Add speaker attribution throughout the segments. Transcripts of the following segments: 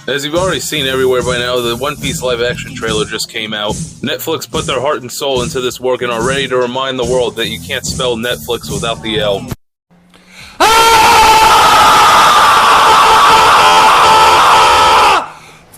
Speaker 1: As you've already seen everywhere by now, the One Piece live-action trailer just came out. Netflix put their heart and soul into this work and are ready to remind the world that you can't spell Netflix without the L.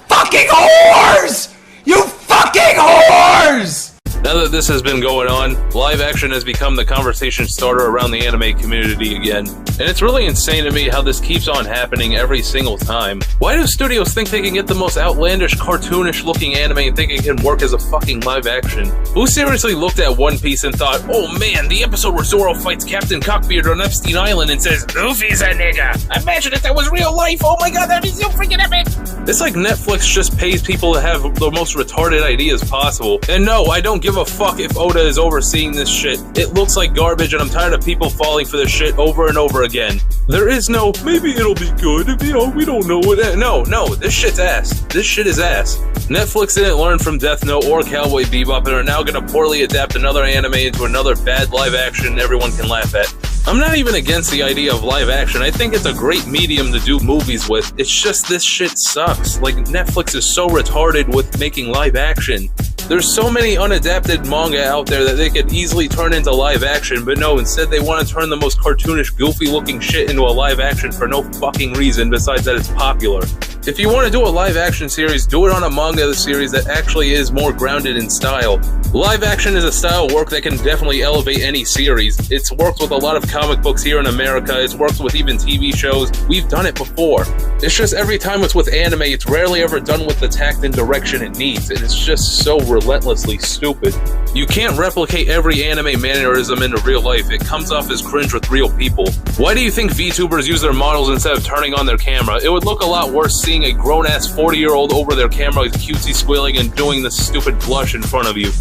Speaker 2: Fucking whores! You fucking whores!
Speaker 1: Now that this has been going on, live action has become the conversation starter around the anime community again. And it's really insane to me how this keeps on happening every single time. Why do studios think they can get the most outlandish, cartoonish looking anime and think it can work as a fucking live action? Who seriously looked at One Piece and thought, oh man, the episode where Zoro fights Captain Cockbeard on Epstein Island and says, Luffy's a nigga! Imagine if that was real life! Oh my god, that'd be so freaking epic! It's like Netflix just pays people to have the most retarded ideas possible. And no, I don't give a fuck if Oda is overseeing this shit. It looks like garbage and I'm tired of people falling for this shit over and over again. There is no, maybe it'll be good, we don't know what. No, this shit's ass. This shit is ass. Netflix didn't learn from Death Note or Cowboy Bebop and are now gonna poorly adapt another anime into another bad live action everyone can laugh at. I'm not even against the idea of live action. I think it's a great medium to do movies with. It's just this shit sucks. Like, Netflix is so retarded with making live action. There's so many unadapted manga out there that they could easily turn into live action, but no, instead they want to turn the most cartoonish, goofy looking shit into a live action for no fucking reason besides that it's popular. If you want to do a live action series, do it on a manga series that actually is more grounded in style. Live action is a style of work that can definitely elevate any series. It's worked with a lot of comic books here in America, it's worked with even TV shows. We've done it before. It's just every time it's with anime, it's rarely ever done with the tact and direction it needs, and it's just so relentlessly stupid. You can't replicate every anime mannerism into real life. It comes off as cringe with real people. Why do you think VTubers use their models instead of turning on their camera? It would look a lot worse seeing a grown-ass 40-year-old over their camera cutesy squealing and doing this stupid blush in front of you.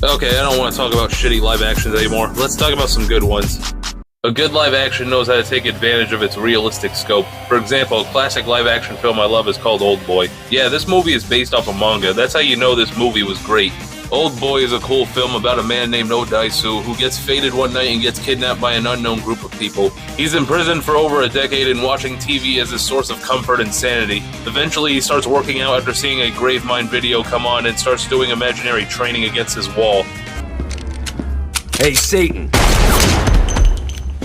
Speaker 1: Okay, I don't want to talk about shitty live actions anymore. Let's talk about some good ones. A good live action knows how to take advantage of its realistic scope. For example, a classic live action film I love is called Oldboy. Yeah, this movie is based off a manga. That's how you know this movie was great. Oldboy is a cool film about a man named Odaisu who gets faded one night and gets kidnapped by an unknown group of people. He's in prison for over a decade and watching TV as his source of comfort and sanity. Eventually, he starts working out after seeing a Gravemind video come on and starts doing imaginary training against his wall.
Speaker 2: Hey, Satan.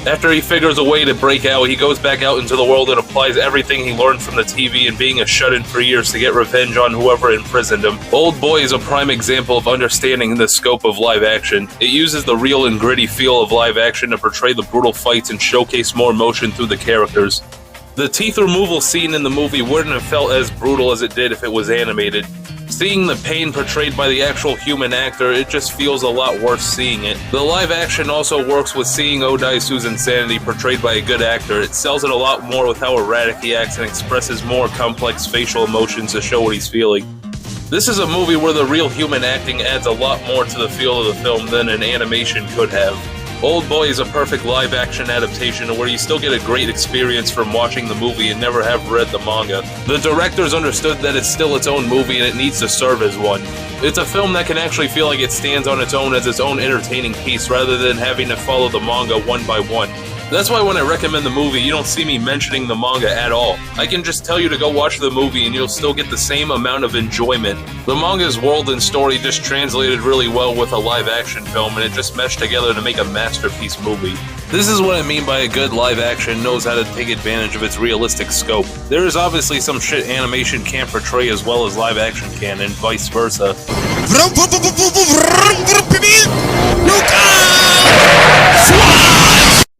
Speaker 1: After he figures a way to break out, he goes back out into the world and applies everything he learned from the TV and being a shut-in for years to get revenge on whoever imprisoned him. Oldboy is a prime example of understanding the scope of live action. It uses the real and gritty feel of live action to portray the brutal fights and showcase more emotion through the characters. The teeth removal scene in the movie wouldn't have felt as brutal as it did if it was animated. Seeing the pain portrayed by the actual human actor, it just feels a lot worse seeing it. The live action also works with seeing Odaisu's insanity portrayed by a good actor. It sells it a lot more with how erratic he acts and expresses more complex facial emotions to show what he's feeling. This is a movie where the real human acting adds a lot more to the feel of the film than an animation could have. Oldboy is a perfect live-action adaptation where you still get a great experience from watching the movie and never have read the manga. The directors understood that it's still its own movie and it needs to serve as one. It's a film that can actually feel like it stands on its own as its own entertaining piece rather than having to follow the manga one by one. That's why when I recommend the movie, you don't see me mentioning the manga at all. I can just tell you to go watch the movie and you'll still get the same amount of enjoyment. The manga's world and story just translated really well with a live-action film and it just meshed together to make a masterpiece movie. This is what I mean by a good live-action knows how to take advantage of its realistic scope. There is obviously some shit animation can't portray as well as live-action can, and vice versa.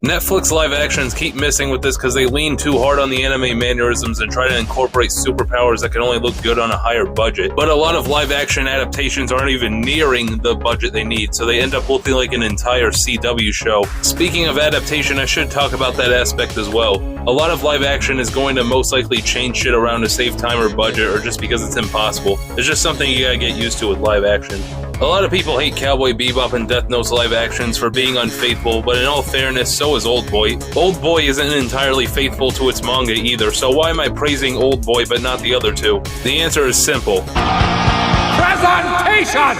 Speaker 1: Netflix live actions keep missing with this because they lean too hard on the anime mannerisms and try to incorporate superpowers that can only look good on a higher budget. But a lot of live action adaptations aren't even nearing the budget they need, so they end up looking like an entire CW show. Speaking of adaptation, I should talk about that aspect as well. A lot of live action is going to most likely change shit around to save time or budget, or just because it's impossible. It's just something you gotta get used to with live action. A lot of people hate Cowboy Bebop and Death Note's live actions for being unfaithful, but in all fairness, so is Oldboy. Oldboy isn't entirely faithful to its manga either, so why am I praising Oldboy but not the other two? The answer is simple.
Speaker 2: Presentation!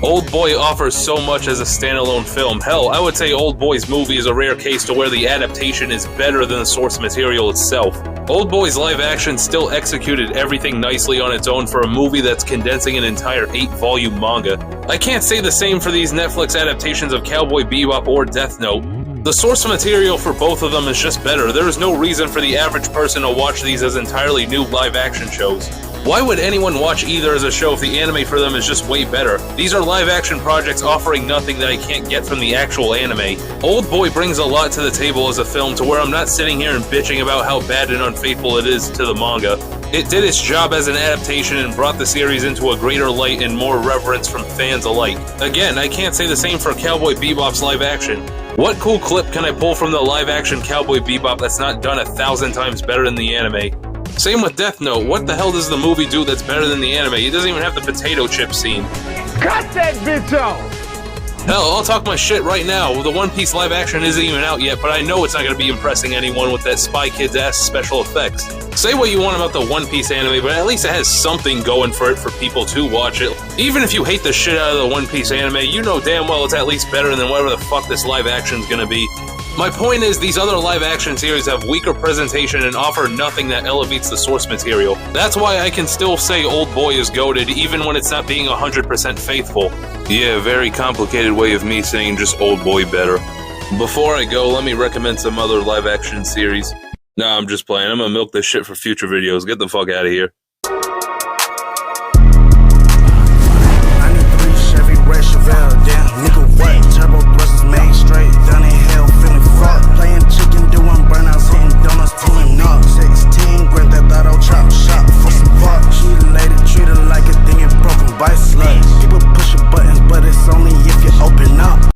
Speaker 1: Oldboy offers so much as a standalone film. Hell, I would say Oldboy's movie is a rare case to where the adaptation is better than the source material itself. Oldboy's live action still executed everything nicely on its own for a movie that's condensing an entire 8-volume manga. I can't say the same for these Netflix adaptations of Cowboy Bebop or Death Note. The source material for both of them is just better. There is no reason for the average person to watch these as entirely new live-action shows. Why would anyone watch either as a show if the anime for them is just way better? These are live-action projects offering nothing that I can't get from the actual anime. Oldboy brings a lot to the table as a film to where I'm not sitting here and bitching about how bad and unfaithful it is to the manga. It did its job as an adaptation and brought the series into a greater light and more reverence from fans alike. Again, I can't say the same for Cowboy Bebop's live action. What cool clip can I pull from the live-action Cowboy Bebop that's not done 1,000 times better than the anime? Same with Death Note. What the hell does the movie do that's better than the anime? It doesn't even have the potato chip scene.
Speaker 3: Cut that bitch off!
Speaker 1: Hell, I'll talk my shit right now. The One Piece live action isn't even out yet, but I know it's not going to be impressing anyone with that Spy Kids ass special effects. Say what you want about the One Piece anime, but at least it has something going for it for people to watch it. Even if you hate the shit out of the One Piece anime, you know damn well it's at least better than whatever the fuck this live action's going to be. My point is, these other live-action series have weaker presentation and offer nothing that elevates the source material. That's why I can still say Oldboy is goated, even when it's not being 100% faithful. Yeah, very complicated way of me saying just Oldboy better. Before I go, let me recommend some other live-action series. Nah, I'm just playing. I'm gonna milk this shit for future videos. Get the fuck out of here.